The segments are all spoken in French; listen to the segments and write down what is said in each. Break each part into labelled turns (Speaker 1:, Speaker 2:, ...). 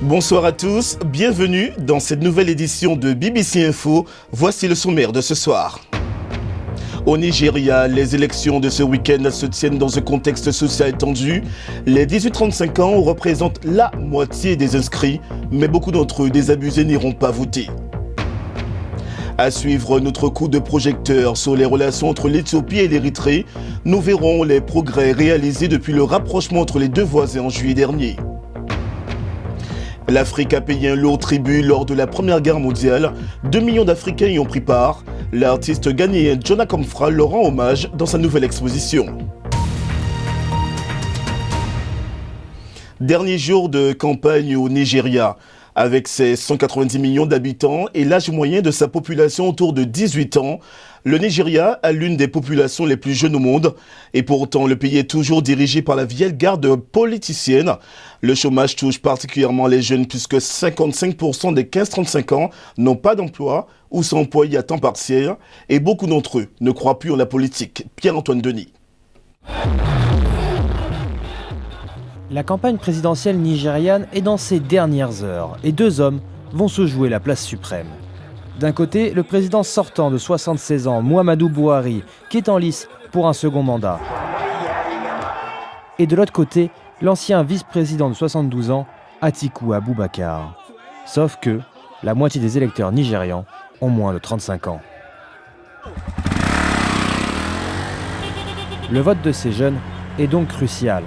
Speaker 1: Bonsoir à tous, bienvenue dans cette nouvelle édition de BBC Info. Voici le sommaire de ce soir. Au Nigeria, les élections de ce week-end se tiennent dans un contexte social tendu. Les 18-35 ans représentent la moitié des inscrits, mais beaucoup d'entre eux désabusés n'iront pas voter. À suivre notre coup de projecteur sur les relations entre l'Éthiopie et l'Érythrée, nous verrons les progrès réalisés depuis le rapprochement entre les deux voisins en juillet dernier. L'Afrique a payé un lourd tribut lors de la Première Guerre mondiale. 2 millions d'Africains y ont pris part. L'artiste ghanéen Jonah Komfra leur rend hommage dans sa nouvelle exposition. Dernier jour de campagne au Nigeria. Avec ses 190 millions d'habitants et l'âge moyen de sa population autour de 18 ans, le Nigeria a l'une des populations les plus jeunes au monde. Et pourtant, le pays est toujours dirigé par la vieille garde politicienne. Le chômage touche particulièrement les jeunes puisque 55% des 15-35 ans n'ont pas d'emploi ou sont employés à temps partiel. Et beaucoup d'entre eux ne croient plus en la politique. Pierre-Antoine Denis.
Speaker 2: La campagne présidentielle nigériane est dans ses dernières heures et deux hommes vont se jouer la place suprême. D'un côté, le président sortant de 76 ans, Muhammadu Buhari, qui est en lice pour un second mandat. Et de l'autre côté, l'ancien vice-président de 72 ans, Atiku Abubakar. Sauf que la moitié des électeurs nigérians ont moins de 35 ans. Le vote de ces jeunes est donc crucial.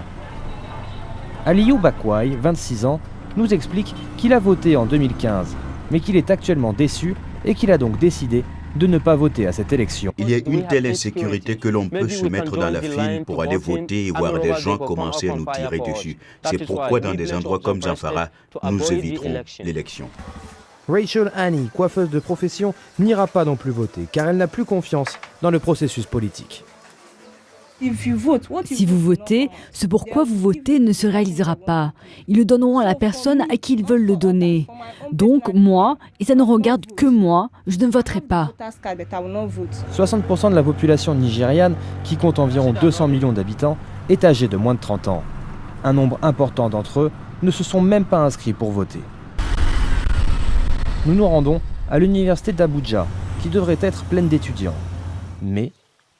Speaker 2: Aliyu Bakwai, 26 ans, nous explique qu'il a voté en 2015, mais qu'il est actuellement déçu et qu'il a donc décidé de ne pas voter à cette élection.
Speaker 3: Il y a une telle insécurité que l'on peut se mettre dans la file pour aller voter et voir des gens commencer à nous tirer dessus. C'est pourquoi dans des endroits comme Zamfara, nous éviterons l'élection.
Speaker 2: Rachel Annie, coiffeuse de profession, n'ira pas non plus voter car elle n'a plus confiance dans le processus politique.
Speaker 4: Si vous votez, ce pourquoi vous votez ne se réalisera pas. Ils le donneront à la personne à qui ils veulent le donner. Donc, moi, et ça ne regarde que moi, je ne voterai pas.
Speaker 2: 60% de la population nigériane, qui compte environ 200 millions d'habitants, est âgée de moins de 30 ans. Un nombre important d'entre eux ne se sont même pas inscrits pour voter. Nous nous rendons à l'université d'Abuja, qui devrait être pleine d'étudiants. Mais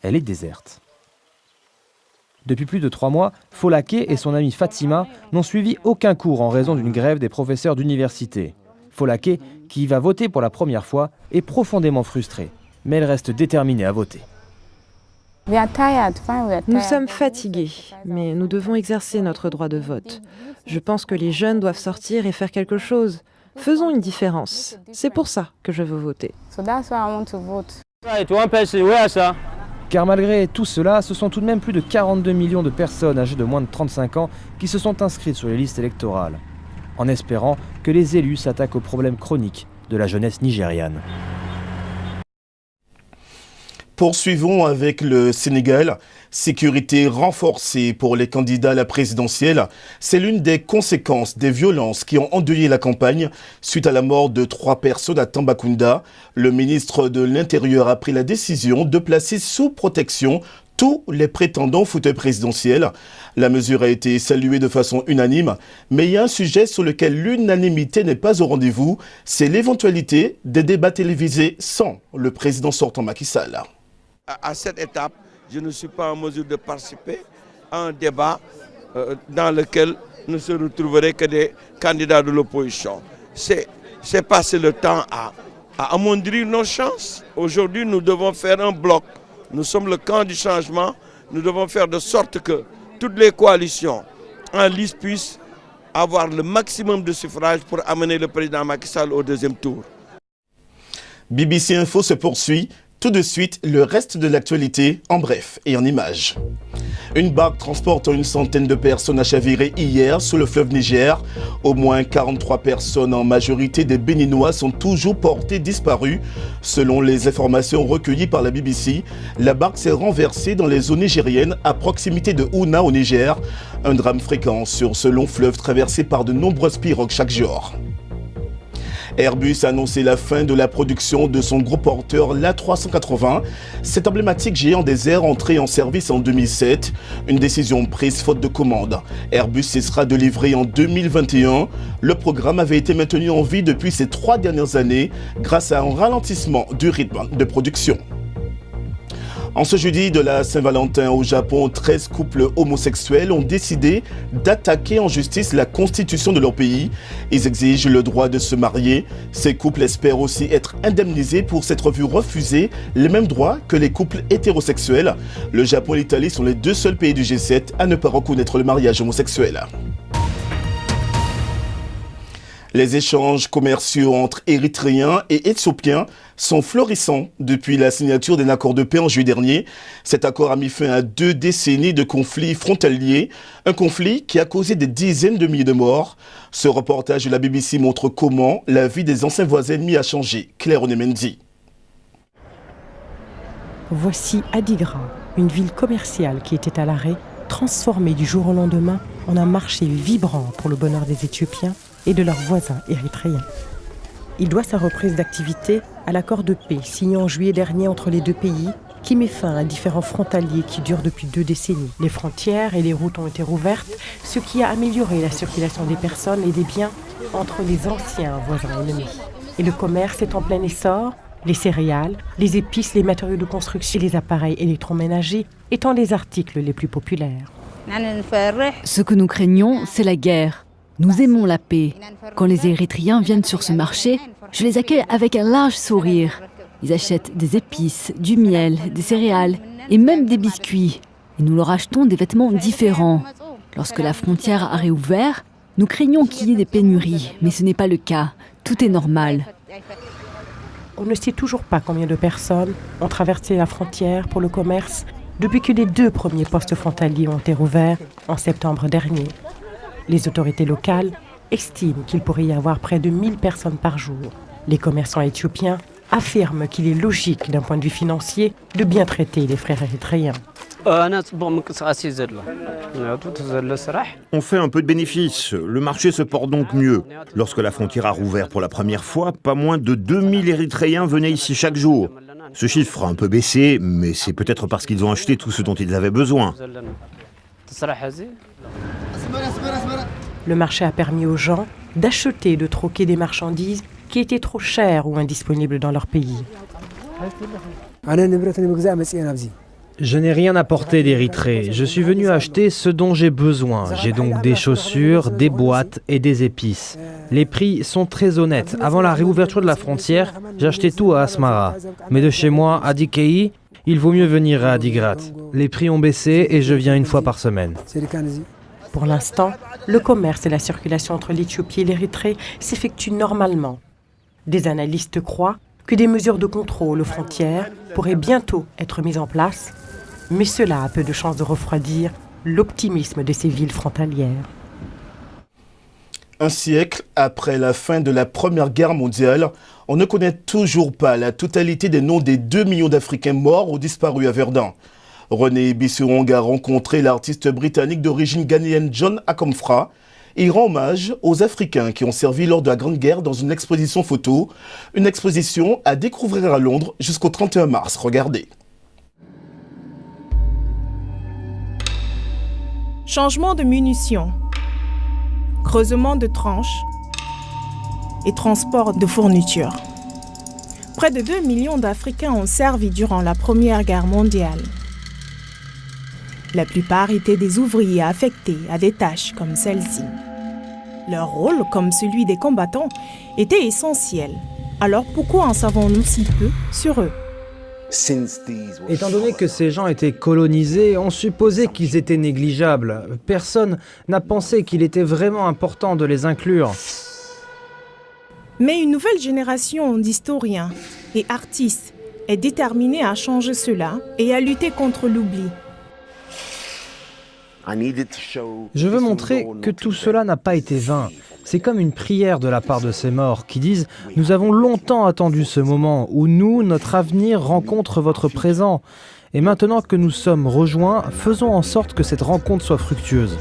Speaker 2: elle est déserte. Depuis plus de 3 mois, Folake et son amie Fatima n'ont suivi aucun cours en raison d'une grève des professeurs d'université. Folake, qui va voter pour la première fois, est profondément frustrée, mais elle reste déterminée à voter.
Speaker 5: Nous sommes fatigués, mais nous devons exercer notre droit de vote. Je pense que les jeunes doivent sortir et faire quelque chose. Faisons une différence. C'est pour ça que je veux voter.
Speaker 2: Car malgré tout cela, ce sont tout de même plus de 42 millions de personnes âgées de moins de 35 ans qui se sont inscrites sur les listes électorales, en espérant que les élus s'attaquent aux problèmes chroniques de la jeunesse nigériane.
Speaker 1: Poursuivons avec le Sénégal. Sécurité renforcée pour les candidats à la présidentielle. C'est l'une des conséquences des violences qui ont endeuillé la campagne suite à la mort de 3 personnes à Tambacounda. Le ministre de l'Intérieur a pris la décision de placer sous protection tous les prétendants au fauteuil présidentiel. La mesure a été saluée de façon unanime, mais il y a un sujet sur lequel l'unanimité n'est pas au rendez-vous, c'est l'éventualité des débats télévisés sans le président sortant Macky Sall.
Speaker 6: À cette étape, je ne suis pas en mesure de participer à un débat dans lequel ne se retrouveraient que des candidats de l'opposition. C'est passer le temps à amoindrir nos chances. Aujourd'hui, nous devons faire un bloc. Nous sommes le camp du changement. Nous devons faire de sorte que toutes les coalitions en lice puissent avoir le maximum de suffrages pour amener le président Macky Sall au 2e tour.
Speaker 1: BBC Info se poursuit. Tout de suite, le reste de l'actualité en bref et en images. Une barque transportant une centaine de personnes a chaviré hier sur le fleuve Niger. Au moins 43 personnes, en majorité des Béninois, sont toujours portées disparues. Selon les informations recueillies par la BBC, la barque s'est renversée dans les eaux nigériennes à proximité de Ouna au Niger. Un drame fréquent sur ce long fleuve traversé par de nombreuses pirogues chaque jour. Airbus a annoncé la fin de la production de son gros porteur l'A380. Cet emblématique géant des airs entré en service en 2007. Une décision prise faute de commande. Airbus cessera de livrer en 2021. Le programme avait été maintenu en vie depuis ces 3 dernières années grâce à un ralentissement du rythme de production. En ce jeudi de la Saint-Valentin au Japon, 13 couples homosexuels ont décidé d'attaquer en justice la constitution de leur pays. Ils exigent le droit de se marier. Ces couples espèrent aussi être indemnisés pour s'être vus refuser les mêmes droits que les couples hétérosexuels. Le Japon et l'Italie sont les 2 seuls pays du G7 à ne pas reconnaître le mariage homosexuel. Les échanges commerciaux entre Érythréens et Éthiopiens sont florissants depuis la signature d'un accord de paix en juillet dernier. Cet accord a mis fin à 2 décennies de conflits frontaliers, un conflit qui a causé des dizaines de milliers de morts. Ce reportage de la BBC montre comment la vie des anciens voisins ennemis a changé. Claire Onemendi.
Speaker 7: Voici Adigra, une ville commerciale qui était à l'arrêt, transformée du jour au lendemain en un marché vibrant pour le bonheur des Éthiopiens et de leurs voisins érythréens. Il doit sa reprise d'activité à l'accord de paix signé en juillet dernier entre les 2 pays qui met fin à différents frontaliers qui durent depuis 2 décennies. Les frontières et les routes ont été rouvertes, ce qui a amélioré la circulation des personnes et des biens entre les anciens voisins ennemis. Et le commerce est en plein essor, les céréales, les épices, les matériaux de construction et les appareils électroménagers étant les articles les plus populaires.
Speaker 4: Ce que nous craignons, c'est la guerre. Nous aimons la paix. Quand les Érythréens viennent sur ce marché, je les accueille avec un large sourire. Ils achètent des épices, du miel, des céréales et même des biscuits. Et nous leur achetons des vêtements différents. Lorsque la frontière a réouvert, nous craignons qu'il y ait des pénuries, mais ce n'est pas le cas. Tout est normal.
Speaker 7: On ne sait toujours pas combien de personnes ont traversé la frontière pour le commerce depuis que les 2 premiers postes frontaliers ont été rouverts en septembre dernier. Les autorités locales estiment qu'il pourrait y avoir près de 1000 personnes par jour. Les commerçants éthiopiens affirment qu'il est logique d'un point de vue financier de bien traiter les frères érythréens.
Speaker 8: On fait un peu de bénéfices. Le marché se porte donc mieux. Lorsque la frontière a rouvert pour la première fois, pas moins de 2000 Érythréens venaient ici chaque jour. Ce chiffre a un peu baissé, mais c'est peut-être parce qu'ils ont acheté tout ce dont ils avaient besoin.
Speaker 7: Le marché a permis aux gens d'acheter et de troquer des marchandises qui étaient trop chères ou indisponibles dans leur pays.
Speaker 2: Je n'ai rien apporté d'Érythrée. Je suis venu acheter ce dont j'ai besoin. J'ai donc des chaussures, des boîtes et des épices. Les prix sont très honnêtes. Avant la réouverture de la frontière, j'achetais tout à Asmara. Mais de chez moi, à Dikei, il vaut mieux venir à Adigrat. Les prix ont baissé et je viens une fois par semaine.
Speaker 7: Pour l'instant, le commerce et la circulation entre l'Éthiopie et l'Érythrée s'effectuent normalement. Des analystes croient que des mesures de contrôle aux frontières pourraient bientôt être mises en place, mais cela a peu de chances de refroidir l'optimisme de ces villes frontalières.
Speaker 1: Un siècle après la fin de la Première Guerre mondiale, on ne connaît toujours pas la totalité des noms des 2 millions d'Africains morts ou disparus à Verdun. René Bissurong a rencontré l'artiste britannique d'origine ghanéenne John Akomfra. Il rend hommage aux Africains qui ont servi lors de la Grande Guerre dans une exposition photo. Une exposition à découvrir à Londres jusqu'au 31 mars. Regardez.
Speaker 9: Changement de munitions, creusement de tranches et transport de fournitures. Près de 2 millions d'Africains ont servi durant la Première Guerre mondiale. La plupart étaient des ouvriers affectés à des tâches comme celle-ci. Leur rôle, comme celui des combattants, était essentiel. Alors pourquoi en savons-nous si peu sur eux ?
Speaker 2: Étant donné que ces gens étaient colonisés, on supposait qu'ils étaient négligeables. Personne n'a pensé qu'il était vraiment important de les inclure.
Speaker 9: Mais une nouvelle génération d'historiens et artistes est déterminé à changer cela et à lutter contre l'oubli.
Speaker 2: Je veux montrer que tout cela n'a pas été vain. C'est comme une prière de la part de ces morts qui disent « Nous avons longtemps attendu ce moment où nous, notre avenir, rencontre votre présent. Et maintenant que nous sommes rejoints, faisons en sorte que cette rencontre soit fructueuse. »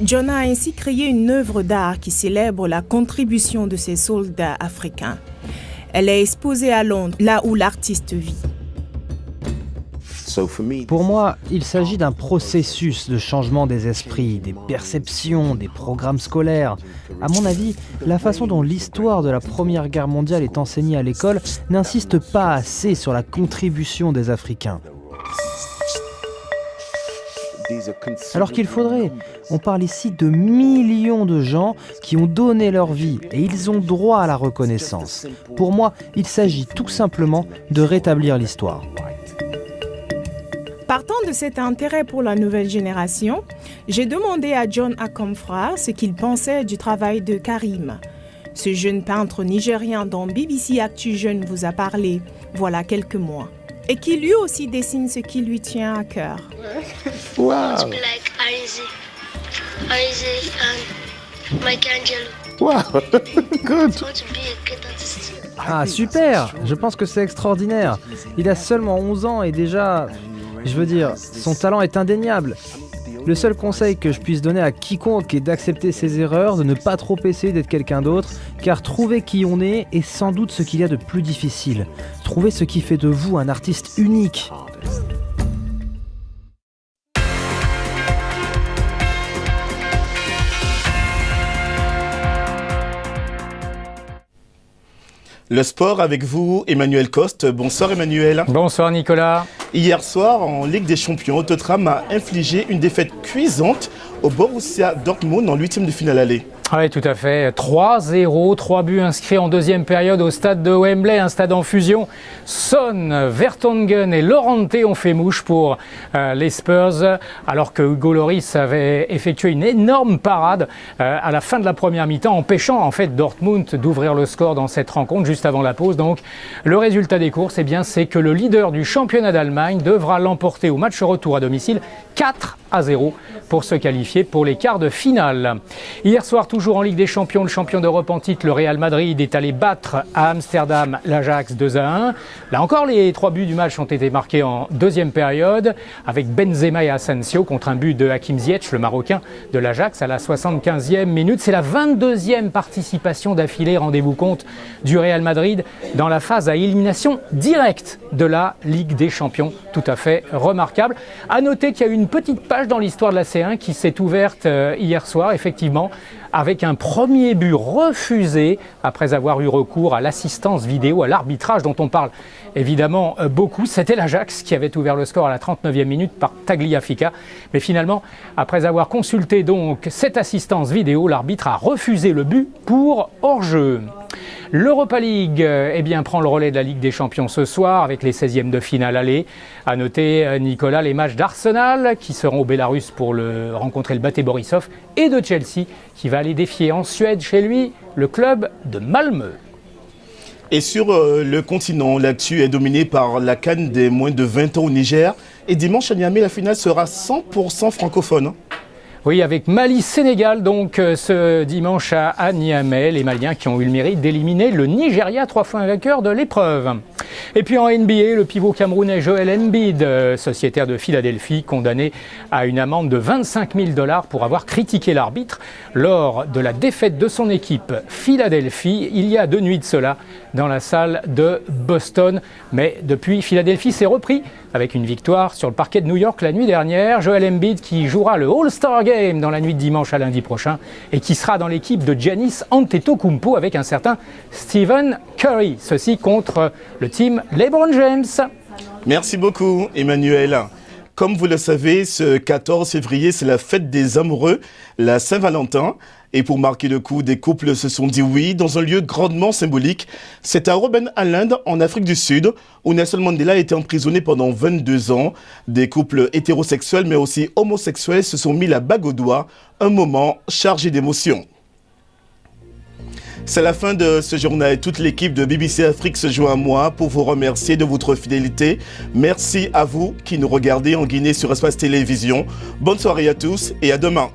Speaker 9: John a ainsi créé une œuvre d'art qui célèbre la contribution de ces soldats africains. Elle est exposée à Londres, là où l'artiste vit.
Speaker 2: Pour moi, il s'agit d'un processus de changement des esprits, des perceptions, des programmes scolaires. À mon avis, la façon dont l'histoire de la Première Guerre mondiale est enseignée à l'école n'insiste pas assez sur la contribution des Africains. Alors qu'il faudrait. On parle ici de millions de gens qui ont donné leur vie et ils ont droit à la reconnaissance. Pour moi, il s'agit tout simplement de rétablir l'histoire.
Speaker 9: Partant de cet intérêt pour la nouvelle génération, j'ai demandé à John Akomfra ce qu'il pensait du travail de Karim. Ce jeune peintre nigérien dont BBC Actu Jeune vous a parlé voilà quelques mois. Et qui lui aussi dessine ce qui lui tient à cœur.
Speaker 10: Wow. Like Isaac and Michelangelo.
Speaker 2: Wow, good. Ah super, je pense que c'est extraordinaire. Il a seulement 11 ans et déjà, je veux dire, son talent est indéniable. Le seul conseil que je puisse donner à quiconque est d'accepter ses erreurs, de ne pas trop essayer d'être quelqu'un d'autre, car trouver qui on est sans doute ce qu'il y a de plus difficile. Trouver ce qui fait de vous un artiste unique.
Speaker 1: Le sport avec vous, Emmanuel Coste. Bonsoir Emmanuel.
Speaker 11: Bonsoir Nicolas.
Speaker 1: Hier soir, en Ligue des Champions, Tottenham a infligé une défaite cuisante au Borussia Dortmund en 8e de finale aller.
Speaker 11: Oui, tout à fait. 3-0, 3 buts inscrits en deuxième période au stade de Wembley, un stade en fusion. Son, Vertonghen et Llorente ont fait mouche pour les Spurs, alors que Hugo Lloris avait effectué une énorme parade à la fin de la première mi-temps, empêchant en fait Dortmund d'ouvrir le score dans cette rencontre juste avant la pause. Donc, le résultat des courses, eh bien, c'est que le leader du championnat d'Allemagne devra l'emporter au match retour à domicile 4-0 pour se qualifier pour les quarts de finale. Hier soir, toujours en Ligue des Champions, le champion d'Europe en titre, le Real Madrid, est allé battre à Amsterdam l'Ajax 2-1. Là encore, les 3 buts du match ont été marqués en deuxième période, avec Benzema et Asensio contre un but de Hakim Ziyech, le Marocain de l'Ajax, à la 75e minute. C'est la 22e participation d'affilée, rendez-vous compte, du Real Madrid dans la phase à élimination directe de la Ligue des Champions. Tout à fait remarquable. À noter qu'il y a eu une petite page dans l'histoire de la C1 qui s'est ouverte hier soir, effectivement, avec un premier but refusé après avoir eu recours à l'assistance vidéo, à l'arbitrage dont on parle évidemment beaucoup. C'était l'Ajax qui avait ouvert le score à la 39e minute par Tagliafica. Mais finalement, après avoir consulté donc cette assistance vidéo, l'arbitre a refusé le but pour hors-jeu. L'Europa League eh bien, prend le relais de la Ligue des Champions ce soir avec les 16e de finale aller. À noter, Nicolas, les matchs d'Arsenal qui seront au Bélarus pour rencontrer le Bate Borisov et de Chelsea qui va aller défier en Suède chez lui le club de Malmö.
Speaker 1: Et sur le continent, l'actu est dominée par la CAN des moins de 20 ans au Niger. Et dimanche à Niamey, la finale sera 100% francophone.
Speaker 11: Oui, avec Mali-Sénégal, donc ce dimanche à Niamey, les Maliens qui ont eu le mérite d'éliminer le Nigeria, 3 fois vainqueur de l'épreuve. Et puis en NBA, le pivot camerounais Joel Embiid, sociétaire de Philadelphie, condamné à une amende de $25 000 pour avoir critiqué l'arbitre lors de la défaite de son équipe Philadelphie, il y a 2 nuits de cela, dans la salle de Boston. Mais depuis, Philadelphie s'est repris avec une victoire sur le parquet de New York la nuit dernière. Joel Embiid qui jouera le All-Star Game dans la nuit de dimanche à lundi prochain et qui sera dans l'équipe de Giannis Antetokounmpo avec un certain Stephen Curry. Ceci contre le team LeBron James.
Speaker 1: Merci beaucoup Emmanuel. Comme vous le savez, ce 14 février, c'est la fête des amoureux, la Saint-Valentin. Et pour marquer le coup, des couples se sont dit oui dans un lieu grandement symbolique. C'est à Robben Island, en Afrique du Sud, où Nelson Mandela a été emprisonné pendant 22 ans. Des couples hétérosexuels, mais aussi homosexuels, se sont mis la bague au doigt. Un moment chargé d'émotions. C'est la fin de ce journal. Toute l'équipe de BBC Afrique se joint à moi pour vous remercier de votre fidélité. Merci à vous qui nous regardez en Guinée sur Espace Télévision. Bonne soirée à tous et à demain.